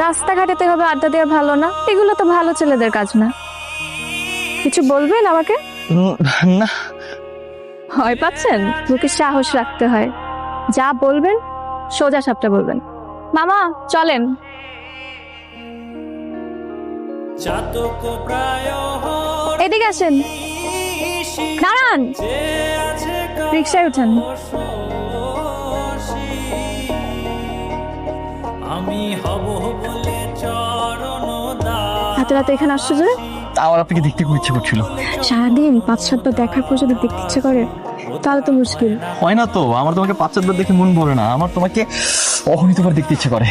রাস্তাঘাটেতে এভাবে আড্ডা দেওয়া ভালো না, এগুলো তো ভালো ছেলেদের কাজ না। কিছু বলবেন আমাকে? না। ভয় পাচ্ছেন? মুখে সাহস রাখতে হয়। যা বলবেন সোজা সাপটা বলবেন। মামা চলেন। এদিকে আসেন, দাঁড়ান, রিক্সায় উঠেন। হাতে রাতে এখানে আসছো যে? আমার আপনাকে দেখতে খুব ইচ্ছে করছিল। সারাদিন 5-7বার দেখার পর যদি দেখতে ইচ্ছে করে তাহলে তো মুশকিল। হয় না তো, আমার তোমাকে 5-7বার দেখে মন ভরে না, আমার তোমাকে অগণিতবার দেখতে ইচ্ছে করে।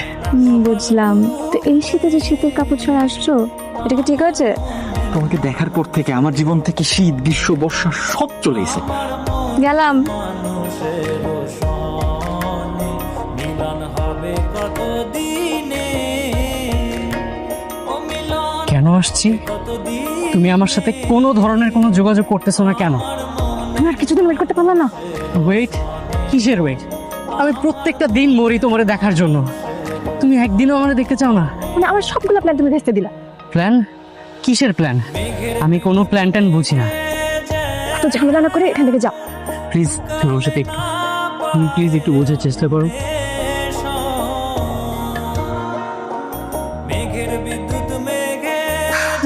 বুঝলাম। তো এই শীতে যে শীতের কাপড় ছাড়া আসছো, এটা কি ঠিক আছে? তোমাকে দেখার পর থেকে আমার জীবন থেকে শীত, গ্রীষ্ম, বর্ষা সব চলে এসে গেলাম। কেন আসছি? তুমি আমার সাথে কোনো ধরনের কোনো যোগাযোগ করতেছো না কেন? তুমি আর কিছুদিন ওয়েট করতে পারলো না? ওয়েট? কিসের ওয়েট? আমি প্রত্যেকটা দিন মরি তোমারে দেখার জন্য, তুমি একদিনও আমারে দেখতে চাও না। মানে আমার সবগুলো প্ল্যান তুমি ভেস্তে দিলা। প্ল্যান? কিসের প্ল্যান? আমি কোনো প্ল্যান ট্যান বুঝি না। তো ঝামেলা না করে এখান থেকে যাও প্লিজ, তুমি ওর সাথে একটু, তুমি প্লিজ একটু বোঝার চেষ্টা করো।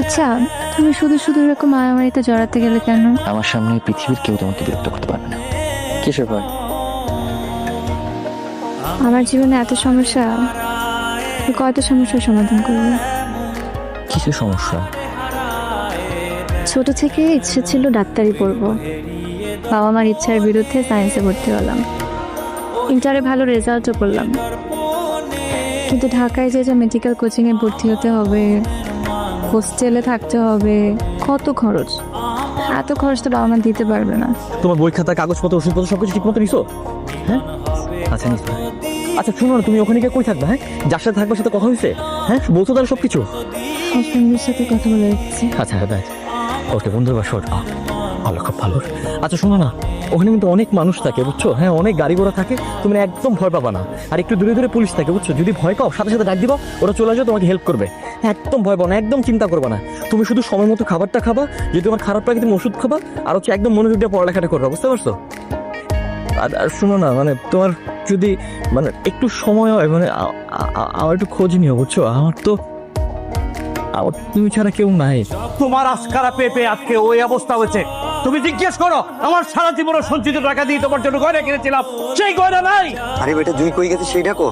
আচ্ছা, তুমি শুধু শুধু এরকম মারামারিতে জড়াতে গেলে কেন? আমার সামনে পৃথিবীর কেউ তোমাকে বিরক্ত করতে পারবে না। কিসের ভয়? আমার জীবনে এত সমস্যা, কয়টা সমস্যার সমাধান করবে? কিসের সমস্যা? ছোট থেকে ইচ্ছে ছিল ডাক্তারি পড়বো, বাবা মার ইচ্ছার বিরুদ্ধে সায়েন্সে ভর্তি হলাম। ইন্টারে ভালো রেজাল্টও করলাম, কিন্তু ঢাকায় যে মেডিকেল কোচিংয়ে ভর্তি হতে হবে, হোস্টেলে থাকতে হবে, কত খরচ। এত খরচ তো বাবা মা দিতে পারবে না। তোমার বই খাতা, কাগজপত্র, ওষুধপত্র সবকিছু ঠিক মতো নিছো? হ্যাঁ, আচ্ছা নিছো। আচ্ছা শুনো না, তুমি ওখানে গিয়ে কই থাকবে? হ্যাঁ, যার সাথে থাকবে সাথে কথা হয়েছে? হ্যাঁ, বলছো তাহলে সবকিছু? হাজবেন্ডের সাথে কথা বলে রেখেছি। আচ্ছা হ্যাঁ, ওকে বন্ধুর বাসর ভালো, খুব ভালো। আচ্ছা শোনো না, ওখানে কিন্তু অনেক মানুষ থাকে বুঝছো, হ্যাঁ অনেক গাড়ি ঘোড়া থাকে, তুমি একদম ভয় পাবা না। আর একটু দূরে দূরে পুলিশ থাকে বুঝছো, যদি ভয় পাও সাথে সাথে ডাক দিবা, ওরা চলে আসবে তোমাকে হেল্প করবে। একদম ভয় পাও না, একদম চিন্তা করবা না। তুমি শুধু সময় মতো খাবারটা খাবা, যদি তোমার খারাপ লাগে তুমি ওষুধ খাবা, আর হচ্ছে একদম মনোযোগ দিয়ে পড়ালেখাটা করবা, বুঝতে পারছো? আর শোনো না, মানে তোমার যদি মানে একটু সময় হয়, মানে আমার একটু খোঁজ নিও বুঝছো, আমার তুমি ছাড়া কেউ নাই। তোমার আজকারা পেপে আজকে ওই অবস্থা হয়েছে। তুমি জিজ্ঞেস করো, আমার সারা জীবনের সঞ্চিত টাকা দিয়ে তোমার জন্য গয়না কিনেছিলাম, সেই গয়না নাই। আরে বেটা, জুই কই গেছে সেই ডাকো।